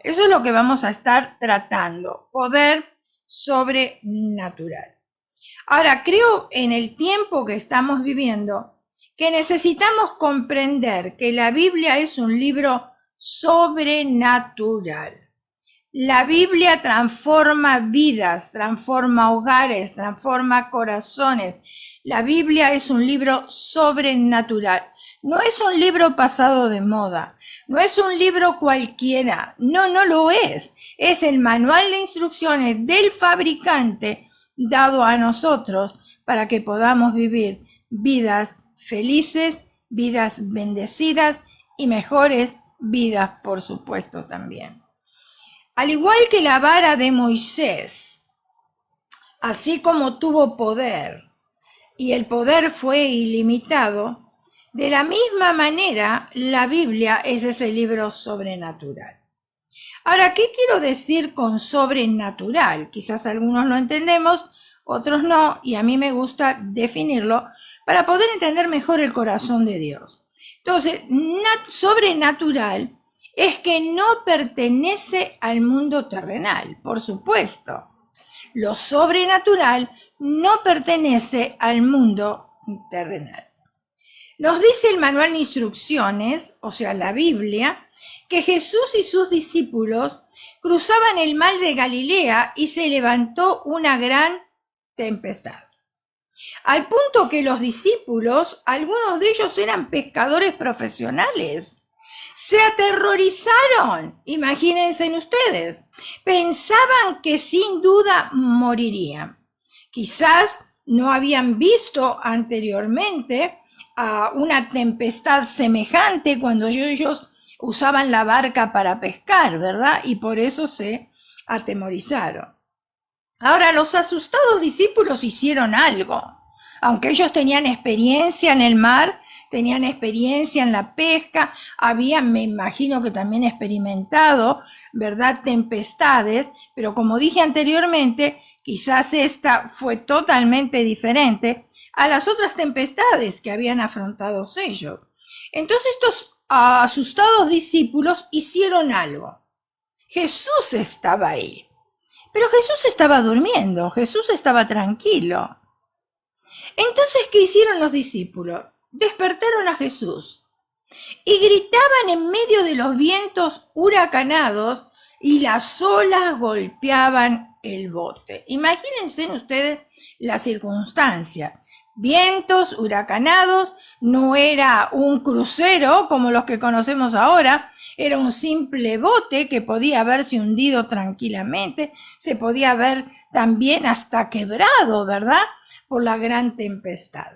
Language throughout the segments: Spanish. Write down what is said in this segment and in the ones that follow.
Eso es lo que vamos a estar tratando, poder sobrenatural. Ahora, creo en el tiempo que estamos viviendo que necesitamos comprender que la Biblia es un libro sobrenatural. La Biblia transforma vidas, transforma hogares, transforma corazones. La Biblia es un libro sobrenatural. No es un libro pasado de moda, no es un libro cualquiera, no lo es. Es el manual de instrucciones del fabricante dado a nosotros para que podamos vivir vidas felices, vidas bendecidas y mejores vidas, por supuesto, también. Al igual que la vara de Moisés, así como tuvo poder y el poder fue ilimitado, de la misma manera la Biblia es ese libro sobrenatural. Ahora, ¿qué quiero decir con sobrenatural? Quizás algunos lo entendemos, otros no, y a mí me gusta definirlo para poder entender mejor el corazón de Dios. Entonces, sobrenatural es que no pertenece al mundo terrenal, por supuesto. Lo sobrenatural no pertenece al mundo terrenal. Nos dice el manual de instrucciones, o sea, la Biblia, que Jesús y sus discípulos cruzaban el mar de Galilea y se levantó una gran tempestad. Al punto que los discípulos, algunos de ellos eran pescadores profesionales, se aterrorizaron, imagínense ustedes, pensaban que sin duda morirían. Quizás no habían visto anteriormente a una tempestad semejante cuando ellos usaban la barca para pescar, ¿verdad? Y por eso se atemorizaron. Ahora, los asustados discípulos hicieron algo. Aunque ellos tenían experiencia en el mar, tenían experiencia en la pesca, habían, me imagino que también experimentado, ¿verdad?, tempestades, pero como dije anteriormente, quizás esta fue totalmente diferente a las otras tempestades que habían afrontado ellos. Entonces estos asustados discípulos hicieron algo. Jesús estaba ahí, pero Jesús estaba durmiendo, Jesús estaba tranquilo. Entonces, ¿qué hicieron los discípulos? Despertaron a Jesús y gritaban en medio de los vientos huracanados y las olas golpeaban el bote. Imagínense ustedes la circunstancia. Vientos huracanados, no era un crucero como los que conocemos ahora, era un simple bote que podía haberse hundido tranquilamente, se podía haber también hasta quebrado, ¿verdad?, por la gran tempestad.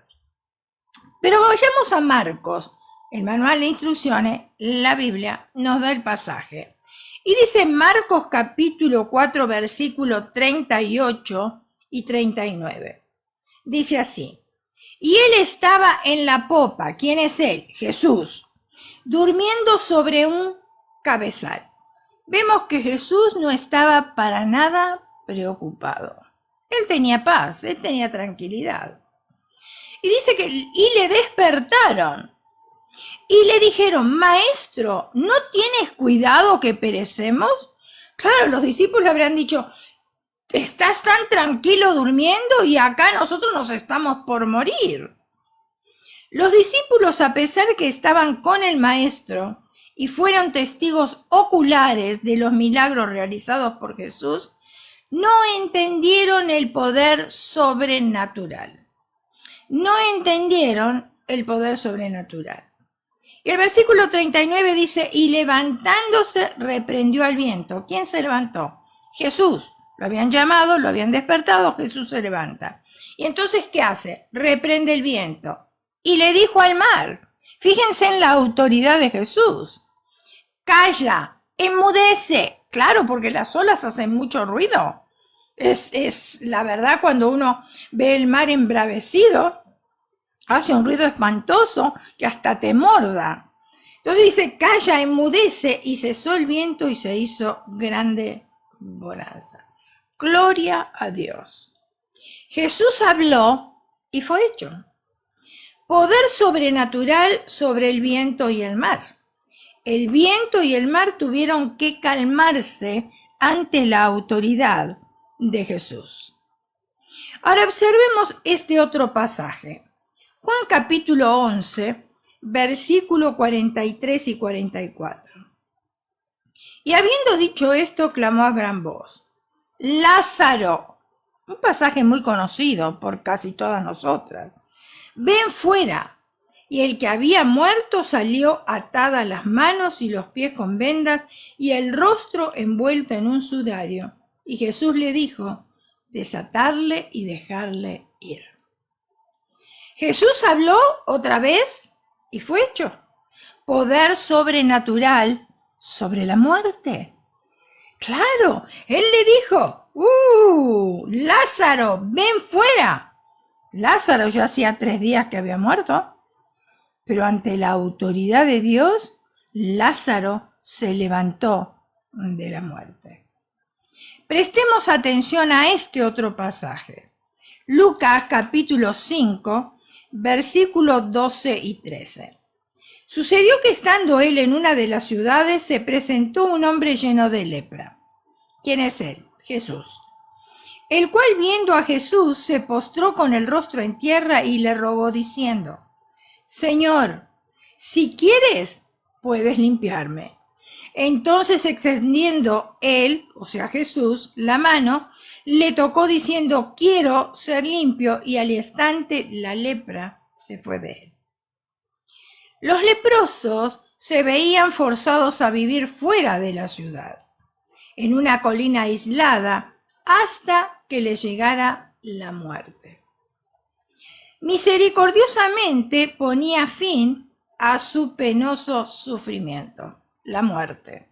Pero vayamos a Marcos, el manual de instrucciones, la Biblia nos da el pasaje. Y dice Marcos capítulo 4, versículo 38 y 39. Dice así: y él estaba en la popa. ¿Quién es él? Jesús, durmiendo sobre un cabezal. Vemos que Jesús no estaba para nada preocupado. Él tenía paz, él tenía tranquilidad. Y dice que y le despertaron y le dijeron: maestro, ¿no tienes cuidado que perecemos? Claro, los discípulos habrán dicho: estás tan tranquilo durmiendo y acá nosotros nos estamos por morir. Los discípulos, a pesar que estaban con el maestro y fueron testigos oculares de los milagros realizados por Jesús, no entendieron el poder sobrenatural. No entendieron el poder sobrenatural. Y el versículo 39 dice: y levantándose reprendió al viento. ¿Quién se levantó? Jesús. Lo habían llamado, lo habían despertado, Jesús se levanta. Y entonces, ¿qué hace? Reprende el viento. Y le dijo al mar, fíjense en la autoridad de Jesús: calla, enmudece. Claro, porque las olas hacen mucho ruido. Es la verdad, cuando uno ve el mar embravecido, hace un ruido espantoso que hasta te morda. Entonces dice: calla, enmudece, y cesó el viento y se hizo grande bonanza. Gloria a Dios. Jesús habló y fue hecho. Poder sobrenatural sobre el viento y el mar. El viento y el mar tuvieron que calmarse ante la autoridad de Jesús. Ahora observemos este otro pasaje. Juan capítulo 11, versículo 43 y 44. Y habiendo dicho esto, clamó a gran voz: Lázaro, un pasaje muy conocido por casi todas nosotras, ven fuera. Y el que había muerto salió atadas las manos y los pies con vendas y el rostro envuelto en un sudario. Y Jesús le dijo: desatarle y dejarle ir. Jesús habló otra vez y fue hecho. Poder sobrenatural sobre la muerte. Claro, él le dijo: Lázaro, ven fuera. Lázaro ya hacía 3 días que había muerto. Pero ante la autoridad de Dios, Lázaro se levantó de la muerte. Prestemos atención a este otro pasaje. Lucas capítulo 5, versículos 12 y 13. Sucedió que estando él en una de las ciudades, se presentó un hombre lleno de lepra. ¿Quién es él? Jesús. El cual, viendo a Jesús, se postró con el rostro en tierra y le rogó diciendo: Señor, si quieres, puedes limpiarme. Entonces, extendiendo él, o sea Jesús, la mano, le tocó diciendo: quiero ser limpio, y al instante la lepra se fue de él. Los leprosos se veían forzados a vivir fuera de la ciudad, en una colina aislada, hasta que les llegara la muerte. Misericordiosamente ponía fin a su penoso sufrimiento, la muerte.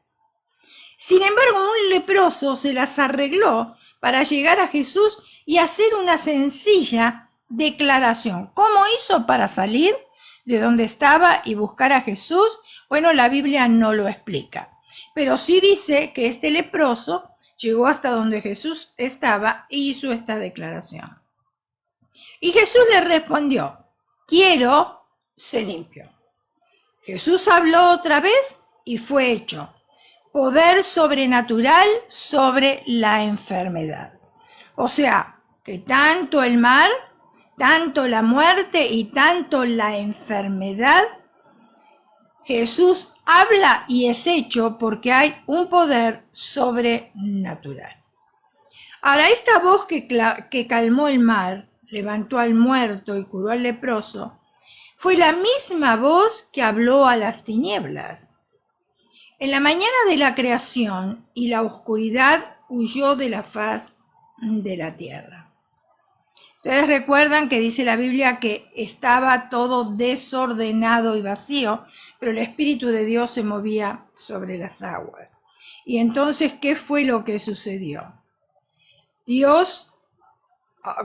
Sin embargo, un leproso se las arregló para llegar a Jesús y hacer una sencilla declaración. ¿Cómo hizo para salir de donde estaba y buscar a Jesús? Bueno, la Biblia no lo explica, pero sí dice que este leproso llegó hasta donde Jesús estaba e hizo esta declaración. Y Jesús le respondió: quiero ser limpio. Jesús habló otra vez y fue hecho. Poder sobrenatural sobre la enfermedad. O sea, que tanto el mar, tanto la muerte y tanto la enfermedad, Jesús habla y es hecho porque hay un poder sobrenatural. Ahora, esta voz que calmó el mar, levantó al muerto y curó al leproso, fue la misma voz que habló a las tinieblas. En la mañana de la creación, y la oscuridad huyó de la faz de la tierra. Ustedes recuerdan que dice la Biblia que estaba todo desordenado y vacío, pero el Espíritu de Dios se movía sobre las aguas. Y entonces, ¿qué fue lo que sucedió? Dios,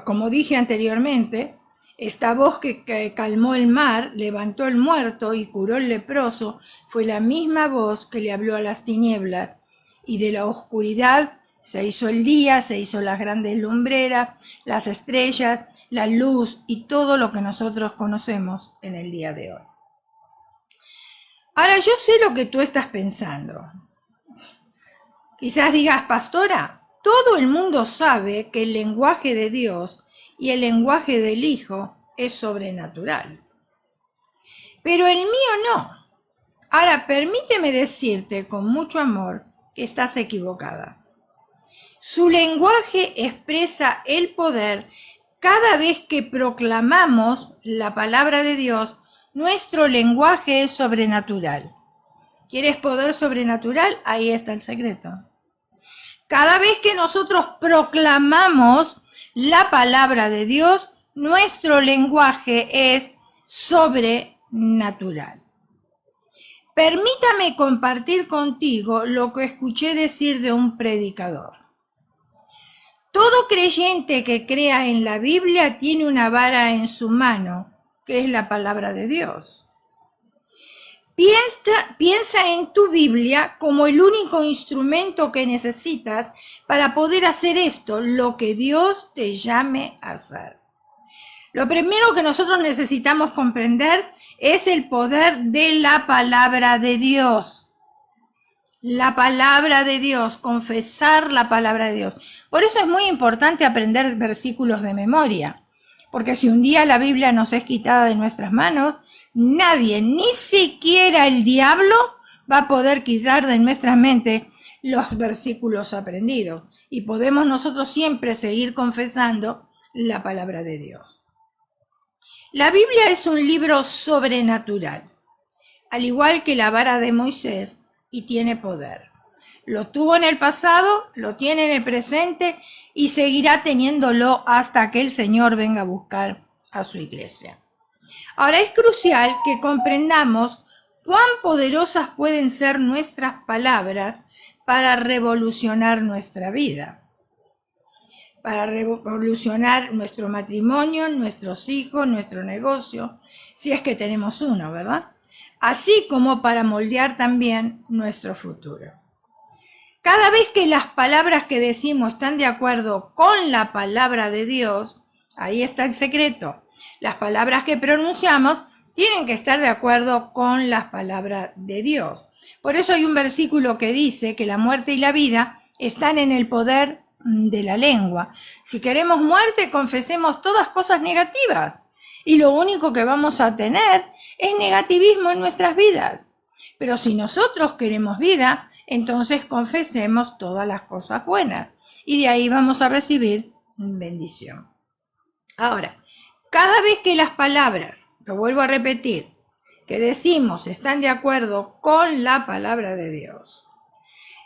como dije anteriormente, esta voz que calmó el mar, levantó el muerto y curó el leproso, fue la misma voz que le habló a las tinieblas, y de la oscuridad se hizo el día, se hizo las grandes lumbreras, las estrellas, la luz y todo lo que nosotros conocemos en el día de hoy. Ahora, yo sé lo que tú estás pensando. Quizás digas: pastora, todo el mundo sabe que el lenguaje de Dios y el lenguaje del Hijo es sobrenatural. Pero el mío no. Ahora, permíteme decirte con mucho amor que estás equivocada. Su lenguaje expresa el poder. Cada vez que proclamamos la palabra de Dios, nuestro lenguaje es sobrenatural. ¿Quieres poder sobrenatural? Ahí está el secreto. Cada vez que nosotros proclamamos la palabra de Dios, nuestro lenguaje es sobrenatural. Permítame compartir contigo lo que escuché decir de un predicador. Todo creyente que crea en la Biblia tiene una vara en su mano, que es la palabra de Dios. Piensa en tu Biblia como el único instrumento que necesitas para poder hacer esto, lo que Dios te llame a hacer. Lo primero que nosotros necesitamos comprender es el poder de la palabra de Dios. la palabra de Dios, confesar la palabra de Dios. Por eso es muy importante aprender versículos de memoria, porque si un día la Biblia nos es quitada de nuestras manos, nadie, ni siquiera el diablo, va a poder quitar de nuestra mente los versículos aprendidos. Y podemos nosotros siempre seguir confesando la palabra de Dios. La Biblia es un libro sobrenatural, al igual que la vara de Moisés, y tiene poder. Lo tuvo en el pasado, lo tiene en el presente y seguirá teniéndolo hasta que el Señor venga a buscar a su iglesia. Ahora es crucial que comprendamos cuán poderosas pueden ser nuestras palabras para revolucionar nuestra vida, para revolucionar nuestro matrimonio, nuestros hijos, nuestro negocio, si es que tenemos uno, ¿verdad? Así como para moldear también nuestro futuro. Cada vez que las palabras que decimos están de acuerdo con la palabra de Dios, ahí está el secreto. Las palabras que pronunciamos tienen que estar de acuerdo con las palabras de Dios. Por eso hay un versículo que dice que la muerte y la vida están en el poder de la lengua. Si queremos muerte, confesemos todas cosas negativas. Y lo único que vamos a tener es negativismo en nuestras vidas. Pero si nosotros queremos vida, entonces confesemos todas las cosas buenas. Y de ahí vamos a recibir bendición. Ahora, cada vez que las palabras, lo vuelvo a repetir, que decimos están de acuerdo con la palabra de Dios,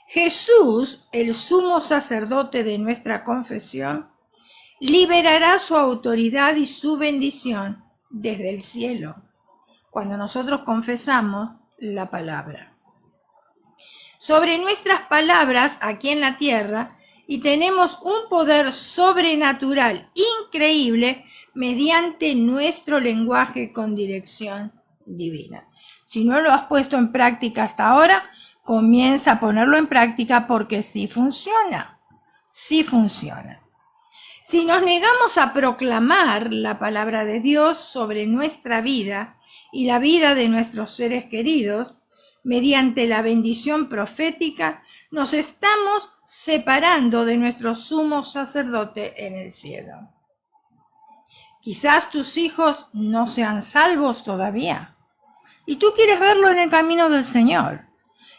Jesús, el sumo sacerdote de nuestra confesión, liberará su autoridad y su bendición desde el cielo, cuando nosotros confesamos la palabra. Sobre nuestras palabras aquí en la tierra, y tenemos un poder sobrenatural increíble mediante nuestro lenguaje con dirección divina. Si no lo has puesto en práctica hasta ahora, comienza a ponerlo en práctica porque sí funciona. Sí funciona. Si nos negamos a proclamar la palabra de Dios sobre nuestra vida y la vida de nuestros seres queridos, mediante la bendición profética, nos estamos separando de nuestro sumo sacerdote en el cielo. Quizás tus hijos no sean salvos todavía, y tú quieres verlo en el camino del Señor.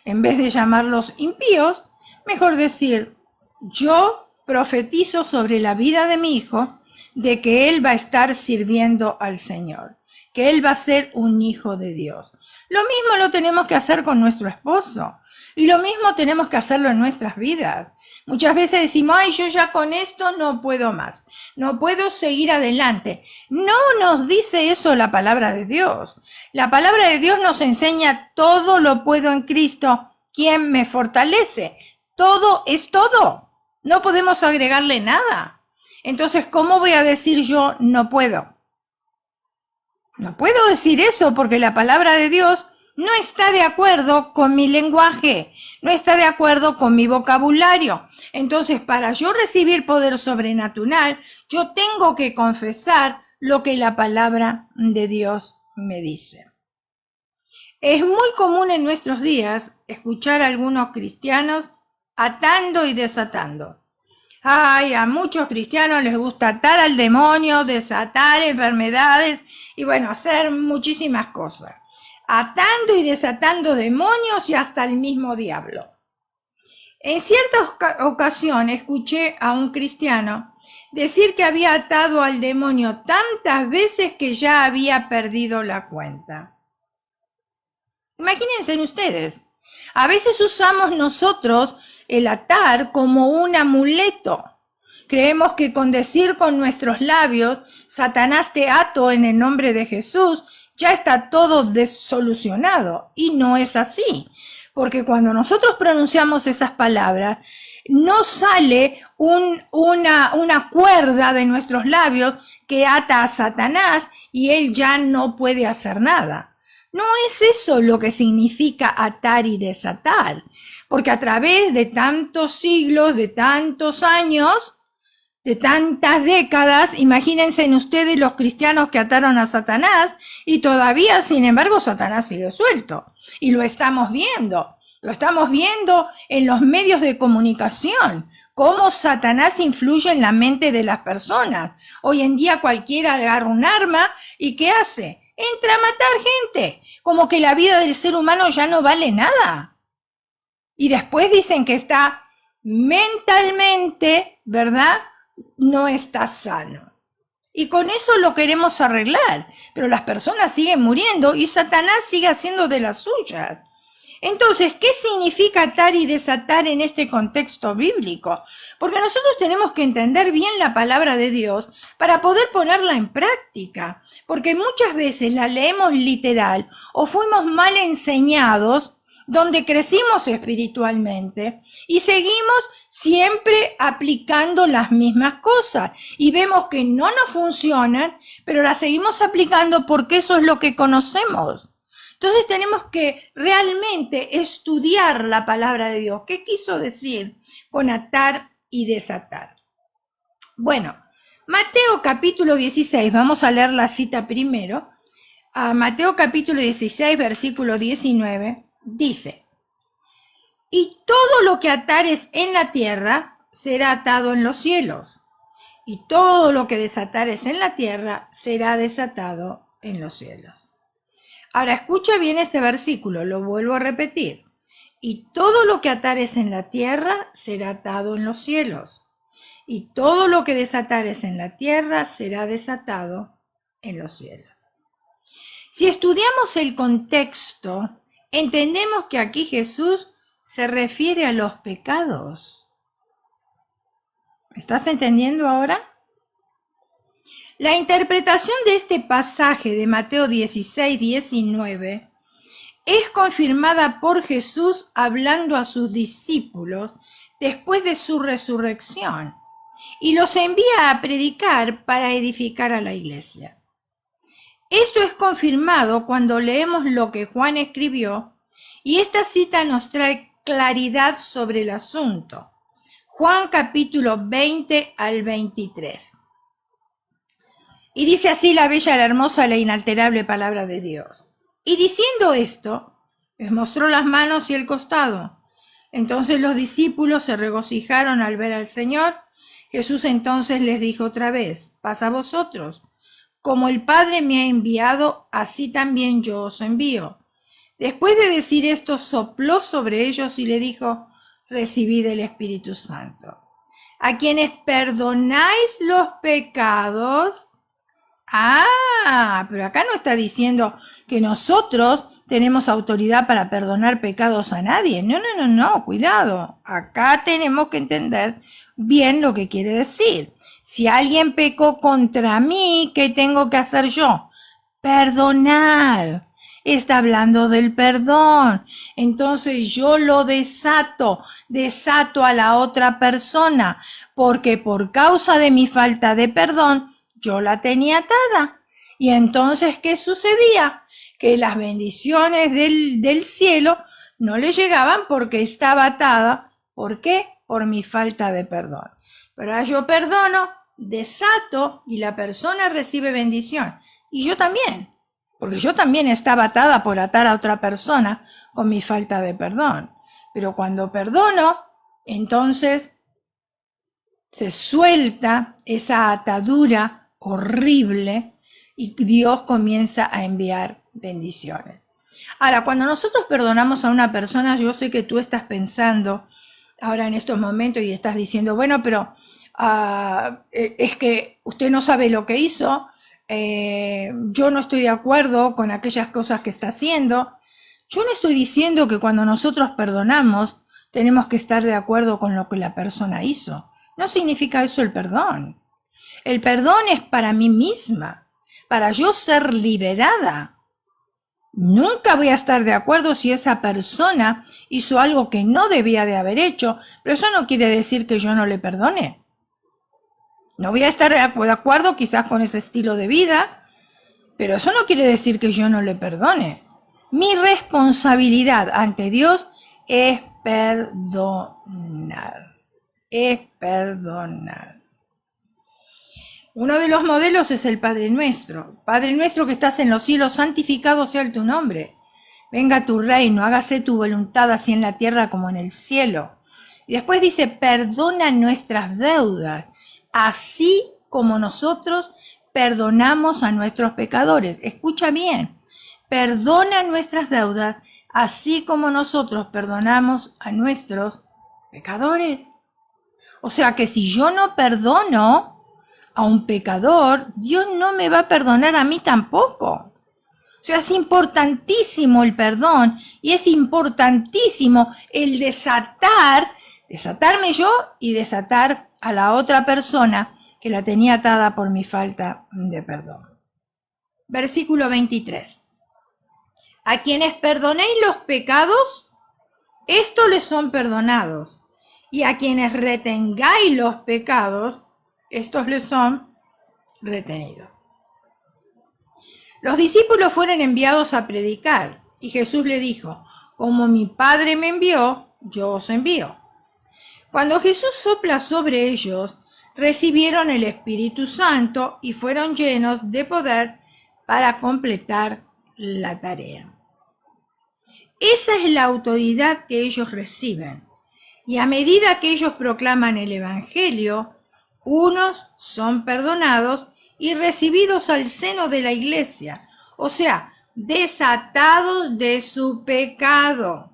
En vez de llamarlos impíos, mejor decir, yo profetizo sobre la vida de mi hijo, de que él va a estar sirviendo al Señor, que él va a ser un hijo de Dios. Lo mismo lo tenemos que hacer con nuestro esposo, y lo mismo tenemos que hacerlo en nuestras vidas. Muchas veces decimos, ay, yo ya con esto no puedo más, no puedo seguir adelante. No nos dice eso la palabra de Dios. La palabra de Dios nos enseña todo lo puedo en Cristo, quien me fortalece. Todo es todo. No podemos agregarle nada. Entonces, ¿cómo voy a decir yo no puedo? No puedo decir eso porque la palabra de Dios no está de acuerdo con mi lenguaje, no está de acuerdo con mi vocabulario. Entonces, para yo recibir poder sobrenatural, yo tengo que confesar lo que la palabra de Dios me dice. Es muy común en nuestros días escuchar a algunos cristianos atando y desatando. Ay, a muchos cristianos les gusta atar al demonio, desatar enfermedades y bueno, hacer muchísimas cosas. Atando y desatando demonios y hasta el mismo diablo. En cierta ocasión escuché a un cristiano decir que había atado al demonio tantas veces que ya había perdido la cuenta. Imagínense ustedes, a veces usamos nosotros el atar como un amuleto. Creemos que con decir con nuestros labios, Satanás te ato en el nombre de Jesús, ya está todo solucionado. Y no es así. Porque cuando nosotros pronunciamos esas palabras, no sale una cuerda de nuestros labios que ata a Satanás y él ya no puede hacer nada. No es eso lo que significa atar y desatar. Porque a través de tantos siglos, de tantos años, de tantas décadas, imagínense en ustedes los cristianos que ataron a Satanás y todavía, sin embargo, Satanás sigue suelto. Y lo estamos viendo. Lo estamos viendo en los medios de comunicación, cómo Satanás influye en la mente de las personas. Hoy en día cualquiera agarra un arma y ¿qué hace? Entra a matar gente, como que la vida del ser humano ya no vale nada. Y después dicen que está mentalmente, ¿verdad? No está sano. Y con eso lo queremos arreglar, pero las personas siguen muriendo y Satanás sigue haciendo de las suyas. Entonces, ¿qué significa atar y desatar en este contexto bíblico? Porque nosotros tenemos que entender bien la palabra de Dios para poder ponerla en práctica, porque muchas veces la leemos literal o fuimos mal enseñados donde crecimos espiritualmente y seguimos siempre aplicando las mismas cosas y vemos que no nos funcionan, pero las seguimos aplicando porque eso es lo que conocemos. Entonces tenemos que realmente estudiar la palabra de Dios. ¿Qué quiso decir con atar y desatar? Bueno, Mateo capítulo 16, vamos a leer la cita primero. Mateo capítulo 16, versículo 19, dice: y todo lo que atares en la tierra será atado en los cielos, y todo lo que desatares en la tierra será desatado en los cielos. Ahora escucha bien este versículo, lo vuelvo a repetir. Y todo lo que atares en la tierra será atado en los cielos. Y todo lo que desatares en la tierra será desatado en los cielos. Si estudiamos el contexto, entendemos que aquí Jesús se refiere a los pecados. ¿Estás entendiendo ahora? La interpretación de este pasaje de Mateo 16, 19 es confirmada por Jesús hablando a sus discípulos después de su resurrección y los envía a predicar para edificar a la iglesia. Esto es confirmado cuando leemos lo que Juan escribió y esta cita nos trae claridad sobre el asunto. Juan capítulo 20 al 23. Y dice así la bella, la hermosa, la inalterable palabra de Dios. Y diciendo esto, les mostró las manos y el costado. Entonces los discípulos se regocijaron al ver al Señor. Jesús entonces les dijo otra vez: paz a vosotros. Como el Padre me ha enviado, así también yo os envío. Después de decir esto, sopló sobre ellos y le dijo: recibid el Espíritu Santo. A quienes perdonáis los pecados. Pero acá no está diciendo que nosotros tenemos autoridad para perdonar pecados a nadie. No, cuidado. Acá tenemos que entender bien lo que quiere decir. Si alguien pecó contra mí, ¿qué tengo que hacer yo? Perdonar. Está hablando del perdón. Entonces yo lo desato a la otra persona, porque por causa de mi falta de perdón, yo la tenía atada. Y entonces, ¿qué sucedía? Que las bendiciones del cielo no le llegaban porque estaba atada. ¿Por qué? Por mi falta de perdón. Pero ahora yo perdono, desato y la persona recibe bendición. Y yo también, porque yo también estaba atada por atar a otra persona con mi falta de perdón. Pero cuando perdono, entonces se suelta esa atadura horrible y Dios comienza a enviar bendiciones. Ahora, cuando nosotros perdonamos a una persona, yo sé que tú estás pensando ahora en estos momentos y estás diciendo, bueno, pero es que usted no sabe lo que hizo, yo no estoy de acuerdo con aquellas cosas que está haciendo. Yo no estoy diciendo que cuando nosotros perdonamos tenemos que estar de acuerdo con lo que la persona hizo. No significa eso el perdón. El perdón es para mí misma, para yo ser liberada. Nunca voy a estar de acuerdo si esa persona hizo algo que no debía de haber hecho, pero eso no quiere decir que yo no le perdone. No voy a estar de acuerdo quizás con ese estilo de vida, pero eso no quiere decir que yo no le perdone. Mi responsabilidad ante Dios es perdonar. Es perdonar. Uno de los modelos es el Padre Nuestro. Padre nuestro que estás en los cielos, santificado sea tu nombre. venga tu reino, hágase tu voluntad así en la tierra como en el cielo. Y después dice, perdona nuestras deudas, así como nosotros perdonamos a nuestros pecadores. Escucha bien, perdona nuestras deudas, así como nosotros perdonamos a nuestros pecadores. O sea que si yo no perdono a un pecador, Dios no me va a perdonar a mí tampoco. O sea, es importantísimo el perdón y es importantísimo el desatarme yo y desatar a la otra persona que la tenía atada por mi falta de perdón. Versículo 23. A quienes perdonéis los pecados, estos les son perdonados. Y a quienes retengáis los pecados, estos les son retenidos. Los discípulos fueron enviados a predicar, y Jesús le dijo, como mi Padre me envió, yo os envío. Cuando Jesús sopla sobre ellos, recibieron el Espíritu Santo y fueron llenos de poder para completar la tarea. Esa es la autoridad que ellos reciben. Y a medida que ellos proclaman el Evangelio, unos son perdonados y recibidos al seno de la iglesia, o sea, desatados de su pecado.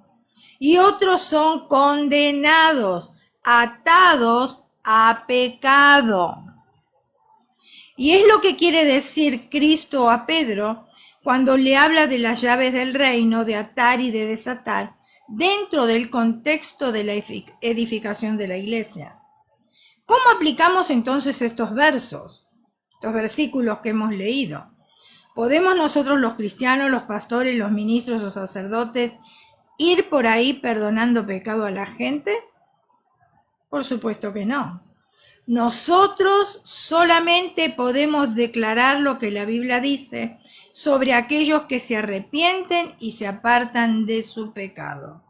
Y otros son condenados, atados a pecado. Y es lo que quiere decir Cristo a Pedro cuando le habla de las llaves del reino, de atar y de desatar, dentro del contexto de la edificación de la iglesia. ¿Cómo aplicamos entonces estos versos, estos versículos que hemos leído? ¿Podemos nosotros los cristianos, los pastores, los ministros o sacerdotes ir por ahí perdonando pecado a la gente? Por supuesto que no. Nosotros solamente podemos declarar lo que la Biblia dice sobre aquellos que se arrepienten y se apartan de su pecado.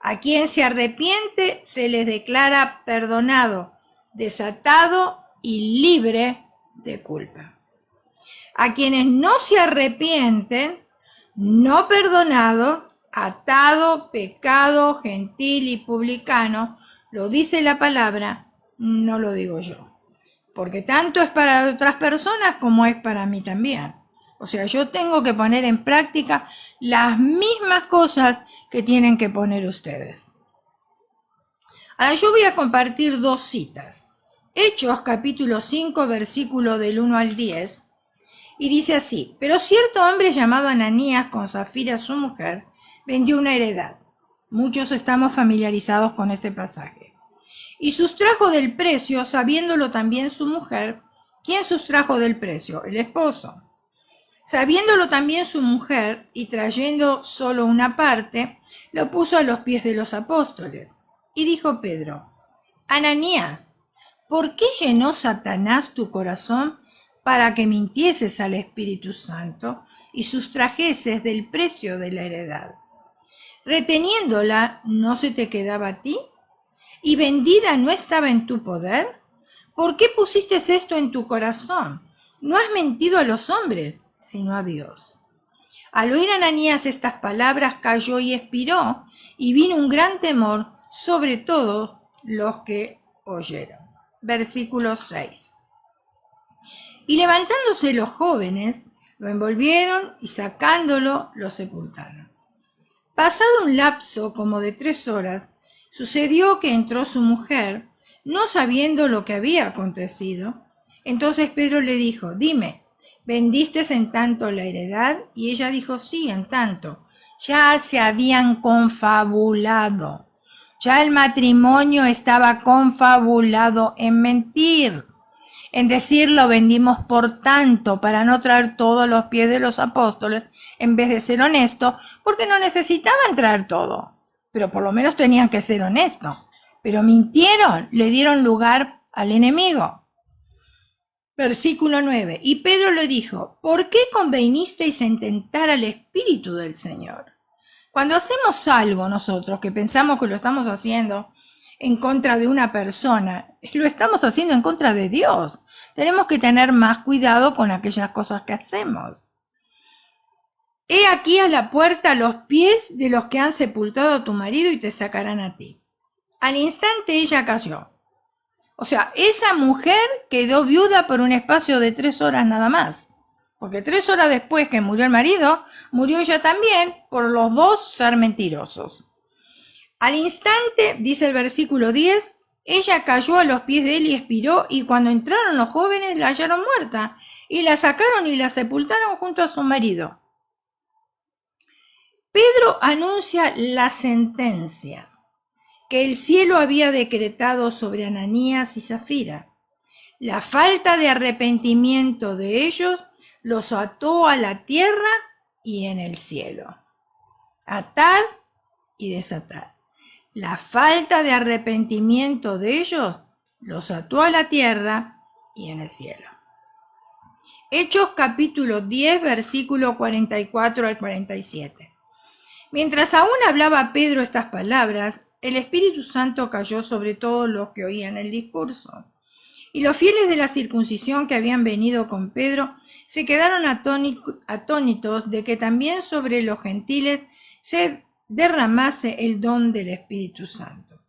A quien se arrepiente se les declara perdonado, desatado y libre de culpa. A quienes no se arrepienten, no perdonado, atado, pecado, gentil y publicano, lo dice la palabra, no lo digo yo. Porque tanto es para otras personas como es para mí también. O sea, yo tengo que poner en práctica las mismas cosas que tienen que poner ustedes. Ahora yo voy a compartir dos citas. Hechos capítulo 5, versículo del 1 al 10. Y dice así, pero cierto hombre llamado Ananías con Zafira su mujer, vendió una heredad. Muchos estamos familiarizados con este pasaje. Y sustrajo del precio, sabiéndolo también su mujer. ¿Quién sustrajo del precio? El esposo. Sabiéndolo también su mujer, y trayendo solo una parte, lo puso a los pies de los apóstoles. Y dijo Pedro, Ananías, ¿por qué llenó Satanás tu corazón para que mintieses al Espíritu Santo y sustrajeses del precio de la heredad? Reteniéndola, ¿no se te quedaba a ti? ¿Y vendida no estaba en tu poder? ¿Por qué pusiste esto en tu corazón? No has mentido a los hombres, sino a Dios. Al oír Ananías estas palabras, cayó y expiró, y vino un gran temor sobre todos los que oyeron. Versículo 6. Y levantándose los jóvenes, lo envolvieron y sacándolo, lo sepultaron. Pasado un lapso como de 3 horas, sucedió que entró su mujer, no sabiendo lo que había acontecido. Entonces Pedro le dijo, dime, ¿vendiste en tanto la heredad? Y ella dijo, sí, en tanto. Ya se habían confabulado. Ya el matrimonio estaba confabulado en mentir. En decir, lo vendimos por tanto, para no traer todo a los pies de los apóstoles, en vez de ser honesto, porque no necesitaban traer todo. Pero por lo menos tenían que ser honestos. Pero mintieron, le dieron lugar al enemigo. Versículo 9. Y Pedro le dijo, ¿por qué convenisteis en tentar al Espíritu del Señor? Cuando hacemos algo nosotros, que pensamos que lo estamos haciendo en contra de una persona, lo estamos haciendo en contra de Dios. Tenemos que tener más cuidado con aquellas cosas que hacemos. he aquí a la puerta los pies de los que han sepultado a tu marido y te sacarán a ti. Al instante ella cayó. O sea, esa mujer quedó viuda por un espacio de 3 horas nada más. Porque 3 horas después que murió el marido, murió ella también por los dos ser mentirosos. Al instante, dice el versículo 10, ella cayó a los pies de él y expiró, y cuando entraron los jóvenes la hallaron muerta, y la sacaron y la sepultaron junto a su marido. Pedro anuncia la sentencia que el cielo había decretado sobre Ananías y Zafira. La falta de arrepentimiento de ellos los ató a la tierra y en el cielo. Atar y desatar. La falta de arrepentimiento de ellos los ató a la tierra y en el cielo. Hechos capítulo 10, versículo 44 al 47. Mientras aún hablaba Pedro estas palabras, el Espíritu Santo cayó sobre todos los que oían el discurso. Y los fieles de la circuncisión que habían venido con Pedro se quedaron atónitos de que también sobre los gentiles se derramase el don del Espíritu Santo.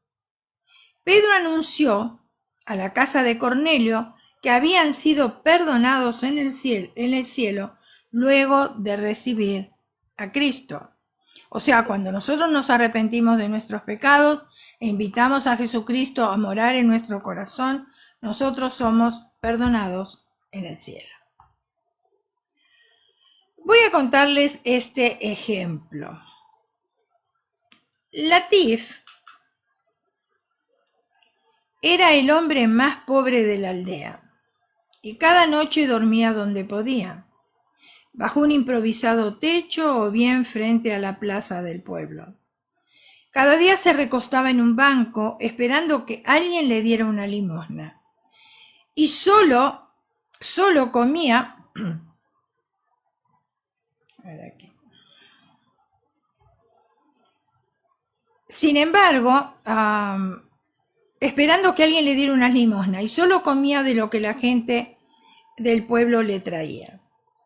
Pedro anunció a la casa de Cornelio que habían sido perdonados en el cielo luego de recibir a Cristo. O sea, cuando nosotros nos arrepentimos de nuestros pecados e invitamos a Jesucristo a morar en nuestro corazón, nosotros somos perdonados en el cielo. Voy a contarles este ejemplo. Latif era el hombre más pobre de la aldea y cada noche dormía donde podía, bajo un improvisado techo o bien frente a la plaza del pueblo. Cada día se recostaba en un banco esperando que alguien le diera una limosna. Y solo comía. Sin embargo, esperando que alguien le diera una limosna, y solo comía de lo que la gente del pueblo le traía.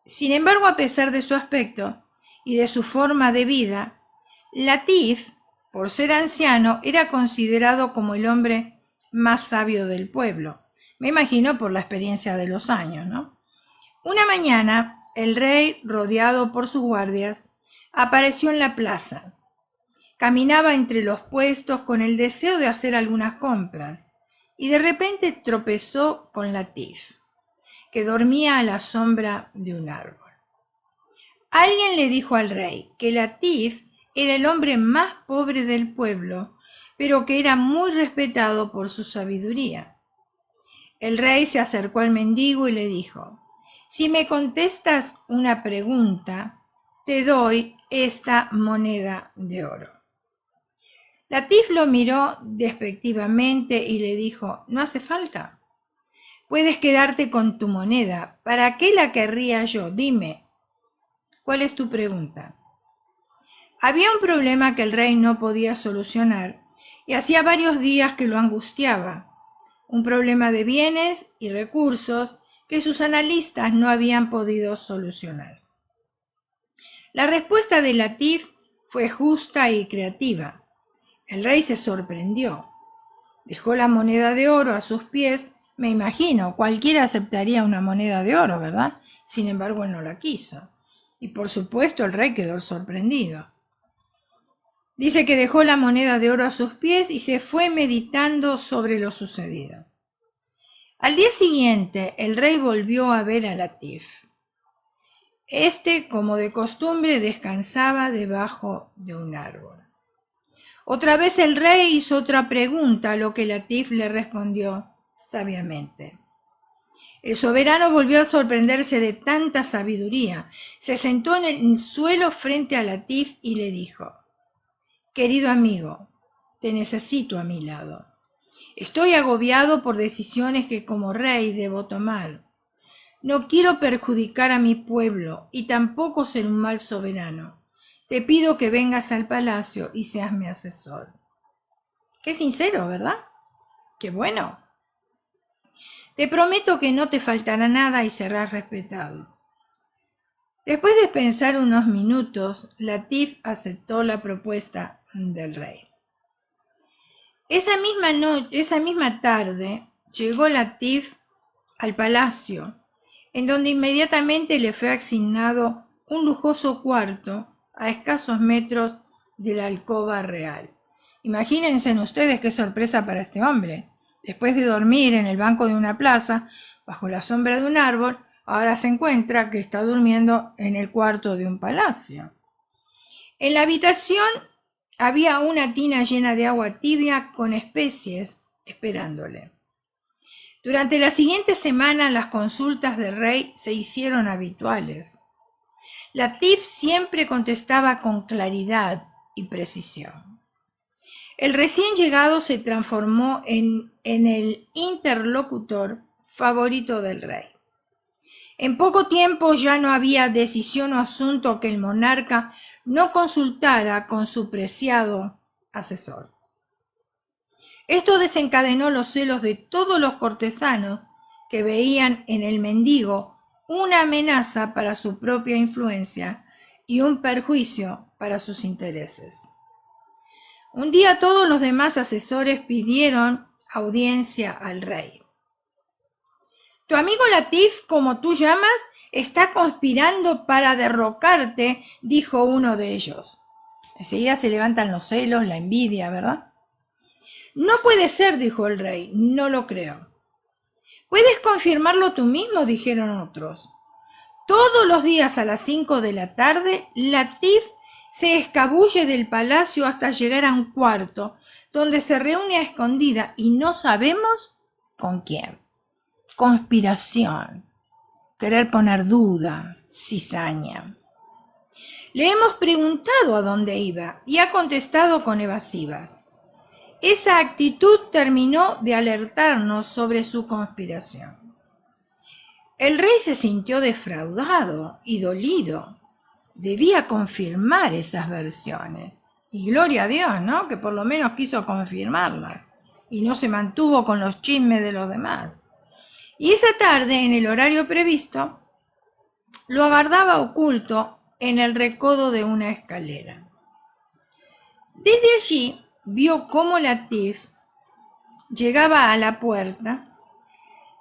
Sin embargo, a pesar de su aspecto y de su forma de vida, Latif, por ser anciano, era considerado como el hombre más sabio del pueblo. Me imagino por la experiencia de los años, ¿no? Una mañana, el rey, rodeado por sus guardias, apareció en la plaza. Caminaba entre los puestos con el deseo de hacer algunas compras, y de repente tropezó con Latif, que dormía a la sombra de un árbol. Alguien le dijo al rey que Latif era el hombre más pobre del pueblo, pero que era muy respetado por su sabiduría. El rey se acercó al mendigo y le dijo: si me contestas una pregunta, te doy esta moneda de oro. Latif lo miró despectivamente y le dijo: no hace falta. Puedes quedarte con tu moneda. ¿Para qué la querría yo? Dime, ¿cuál es tu pregunta? Había un problema que el rey no podía solucionar y hacía varios días que lo angustiaba. Un problema de bienes y recursos que sus analistas no habían podido solucionar. La respuesta de Latif fue justa y creativa. El rey se sorprendió. Dejó la moneda de oro a sus pies. Me imagino, cualquiera aceptaría una moneda de oro, ¿verdad? Sin embargo, él no la quiso. Y por supuesto el rey quedó sorprendido. Dice que dejó la moneda de oro a sus pies y se fue meditando sobre lo sucedido. Al día siguiente, el rey volvió a ver a Latif. Este, como de costumbre, descansaba debajo de un árbol. Otra vez el rey hizo otra pregunta, a lo que Latif le respondió sabiamente. El soberano volvió a sorprenderse de tanta sabiduría. Se sentó en el suelo frente a Latif y le dijo: querido amigo, te necesito a mi lado. Estoy agobiado por decisiones que como rey debo tomar. No quiero perjudicar a mi pueblo y tampoco ser un mal soberano. Te pido que vengas al palacio y seas mi asesor. Qué sincero, ¿verdad? Qué bueno. Te prometo que no te faltará nada y serás respetado. Después de pensar unos minutos, Latif aceptó la propuesta del rey. Esa misma tarde llegó Latif al palacio, en donde inmediatamente le fue asignado un lujoso cuarto a escasos metros de la alcoba real. Imagínense ustedes qué sorpresa para este hombre. Después de dormir en el banco de una plaza, bajo la sombra de un árbol, ahora se encuentra que está durmiendo en el cuarto de un palacio. En la habitación había una tina llena de agua tibia con especies esperándole. Durante la siguiente semana las consultas del rey se hicieron habituales. Latif siempre contestaba con claridad y precisión. El recién llegado se transformó en el interlocutor favorito del rey. En poco tiempo ya no había decisión o asunto que el monarca no consultara con su preciado asesor. Esto desencadenó los celos de todos los cortesanos que veían en el mendigo una amenaza para su propia influencia y un perjuicio para sus intereses. Un día todos los demás asesores pidieron audiencia al rey. Tu amigo Latif, como tú llamas, está conspirando para derrocarte, dijo uno de ellos. Enseguida se levantan los celos, la envidia, ¿verdad? No puede ser, dijo el rey, no lo creo. Puedes confirmarlo tú mismo, dijeron otros. Todos los días a las 5 de la tarde, Latif se escabulle del palacio hasta llegar a un cuarto, donde se reúne a escondida y no sabemos con quién. Conspiración, querer poner duda, cizaña. Le hemos preguntado a dónde iba y ha contestado con evasivas. Esa actitud terminó de alertarnos sobre su conspiración. El rey se sintió defraudado y dolido. Debía confirmar esas versiones. Y gloria a Dios, ¿no? Que por lo menos quiso confirmarlas y no se mantuvo con los chismes de los demás. Y esa tarde, en el horario previsto, lo aguardaba oculto en el recodo de una escalera. Desde allí vio cómo Latif llegaba a la puerta,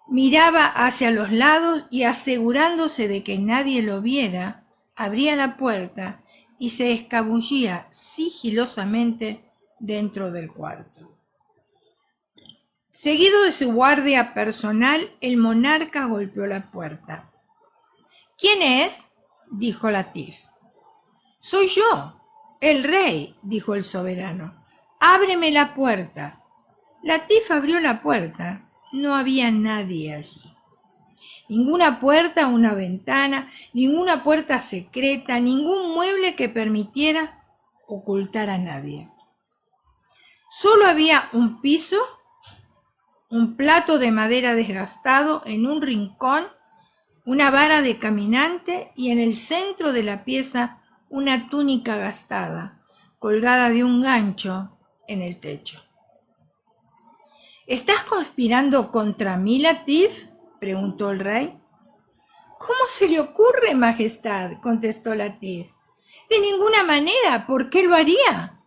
miraba hacia los lados y asegurándose de que nadie lo viera, abría la puerta y se escabullía sigilosamente dentro del cuarto. Seguido de su guardia personal, el monarca golpeó la puerta. ¿Quién es?, dijo Latif. Soy yo, el rey, dijo el soberano. Ábreme la puerta. Latif abrió la puerta. No había nadie allí. Ninguna puerta, una ventana, ninguna puerta secreta, ningún mueble que permitiera ocultar a nadie. Solo había un piso, un plato de madera desgastado en un rincón, una vara de caminante y en el centro de la pieza una túnica gastada, colgada de un gancho en el techo. ¿Estás conspirando contra mí, Latif?, preguntó el rey. ¿Cómo se le ocurre, Majestad?, contestó Latif. De ninguna manera, ¿por qué lo haría?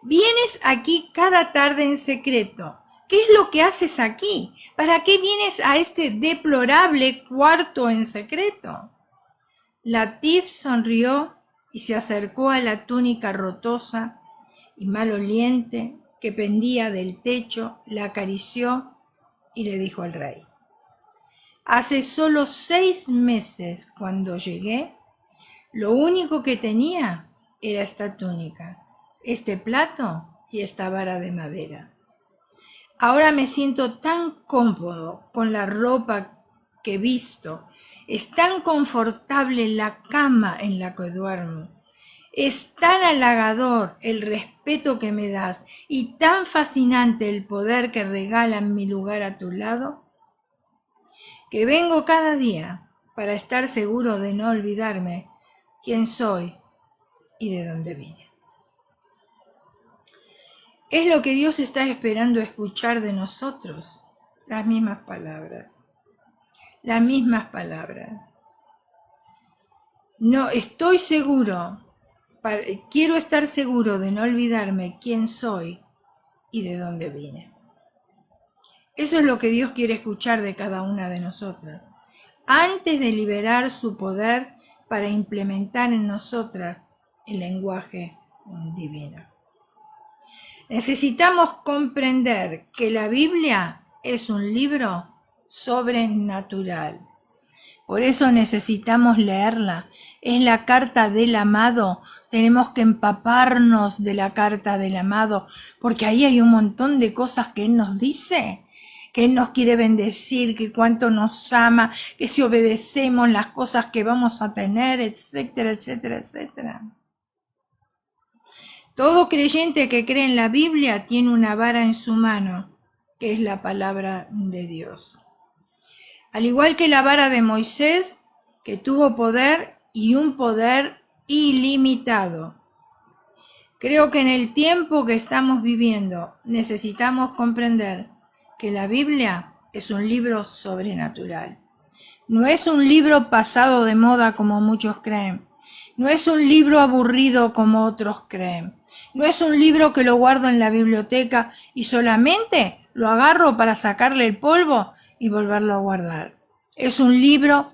Vienes aquí cada tarde en secreto. ¿Qué es lo que haces aquí? ¿Para qué vienes a este deplorable cuarto en secreto? Latif sonrió y se acercó a la túnica rotosa y maloliente que pendía del techo, la acarició y le dijo al rey: Hace solo 6 meses, cuando llegué, lo único que tenía era esta túnica, este plato y esta vara de madera. Ahora me siento tan cómodo con la ropa que he visto, es tan confortable la cama en la que duermo, es tan halagador el respeto que me das y tan fascinante el poder que regalan mi lugar a tu lado, que vengo cada día para estar seguro de no olvidarme quién soy y de dónde vine. Es lo que Dios está esperando escuchar de nosotros, las mismas palabras. Las mismas palabras. No, estoy seguro, quiero estar seguro de no olvidarme quién soy y de dónde vine. Eso es lo que Dios quiere escuchar de cada una de nosotras, antes de liberar su poder para implementar en nosotras el lenguaje divino. Necesitamos comprender que la Biblia es un libro sobrenatural. Por eso necesitamos leerla. Es la carta del amado. Tenemos que empaparnos de la carta del amado, porque ahí hay un montón de cosas que Él nos dice, que Él nos quiere bendecir, que cuánto nos ama, que si obedecemos las cosas que vamos a tener, etcétera, etcétera, etcétera. Todo creyente que cree en la Biblia tiene una vara en su mano, que es la palabra de Dios. Al igual que la vara de Moisés, que tuvo poder y un poder ilimitado. Creo que en el tiempo que estamos viviendo necesitamos comprender que la Biblia es un libro sobrenatural. No es un libro pasado de moda como muchos creen. No es un libro aburrido como otros creen. No es un libro que lo guardo en la biblioteca y solamente lo agarro para sacarle el polvo y volverlo a guardar. Es un libro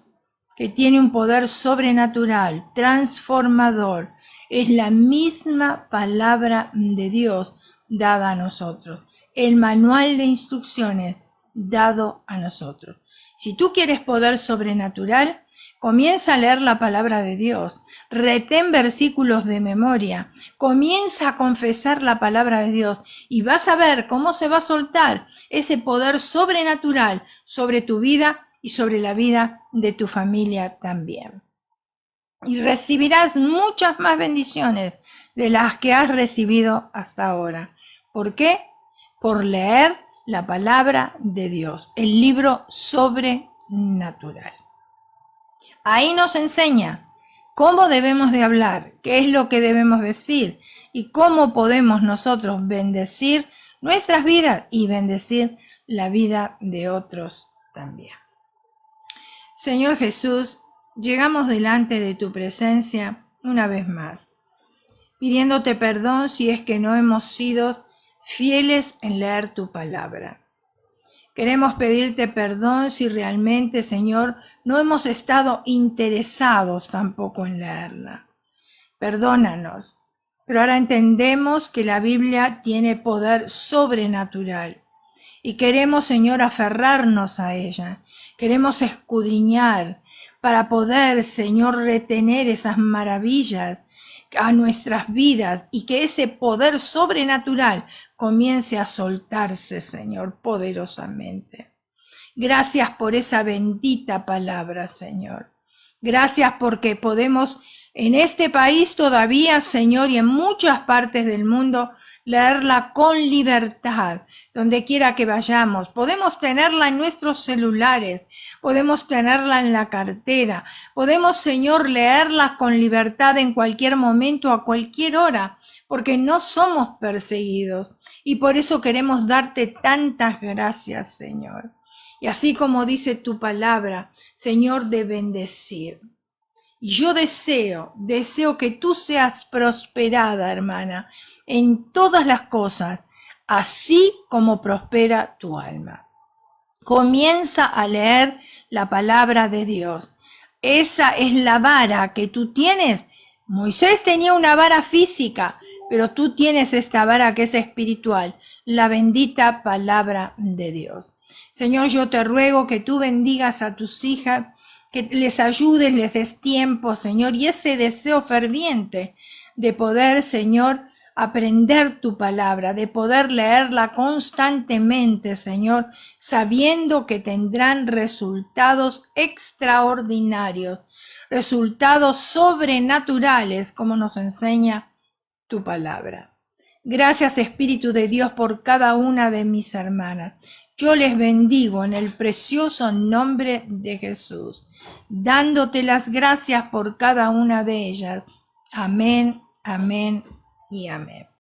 que tiene un poder sobrenatural, transformador. Es la misma palabra de Dios dada a nosotros. El manual de instrucciones dado a nosotros. Si tú quieres poder sobrenatural, comienza a leer la palabra de Dios, retén versículos de memoria, comienza a confesar la palabra de Dios y vas a ver cómo se va a soltar ese poder sobrenatural sobre tu vida y sobre la vida de tu familia también. Y recibirás muchas más bendiciones de las que has recibido hasta ahora. ¿Por qué? Por leer la palabra de Dios, el libro sobrenatural. Ahí nos enseña cómo debemos de hablar, qué es lo que debemos decir y cómo podemos nosotros bendecir nuestras vidas y bendecir la vida de otros también. Señor Jesús, llegamos delante de tu presencia una vez más, pidiéndote perdón si es que no hemos sido fieles en leer tu palabra. Queremos pedirte perdón si realmente, Señor, no hemos estado interesados tampoco en leerla. Perdónanos. Pero ahora entendemos que la Biblia tiene poder sobrenatural. Y queremos, Señor, aferrarnos a ella. Queremos escudriñar para poder, Señor, retener esas maravillas a nuestras vidas y que ese poder sobrenatural comience a soltarse, Señor, poderosamente. Gracias por esa bendita palabra, Señor. Gracias porque podemos en este país todavía, Señor, y en muchas partes del mundo, leerla con libertad, donde quiera que vayamos. Podemos tenerla en nuestros celulares, podemos tenerla en la cartera, podemos, Señor, leerla con libertad en cualquier momento, a cualquier hora, porque no somos perseguidos. Y por eso queremos darte tantas gracias, Señor. Y así como dice tu palabra, Señor, de bendecir. Y yo deseo que tú seas prosperada, hermana, en todas las cosas, así como prospera tu alma. Comienza a leer la palabra de Dios. Esa es la vara que tú tienes. Moisés tenía una vara física, pero tú tienes esta vara que es espiritual, la bendita palabra de Dios. Señor, yo te ruego que tú bendigas a tus hijas, que les ayudes, les des tiempo, Señor, y ese deseo ferviente de poder, Señor, aprender tu palabra, de poder leerla constantemente, Señor, sabiendo que tendrán resultados extraordinarios, resultados sobrenaturales, como nos enseña tu palabra. Gracias, Espíritu de Dios, por cada una de mis hermanas. Yo les bendigo en el precioso nombre de Jesús, dándote las gracias por cada una de ellas. Amén, amén y amén.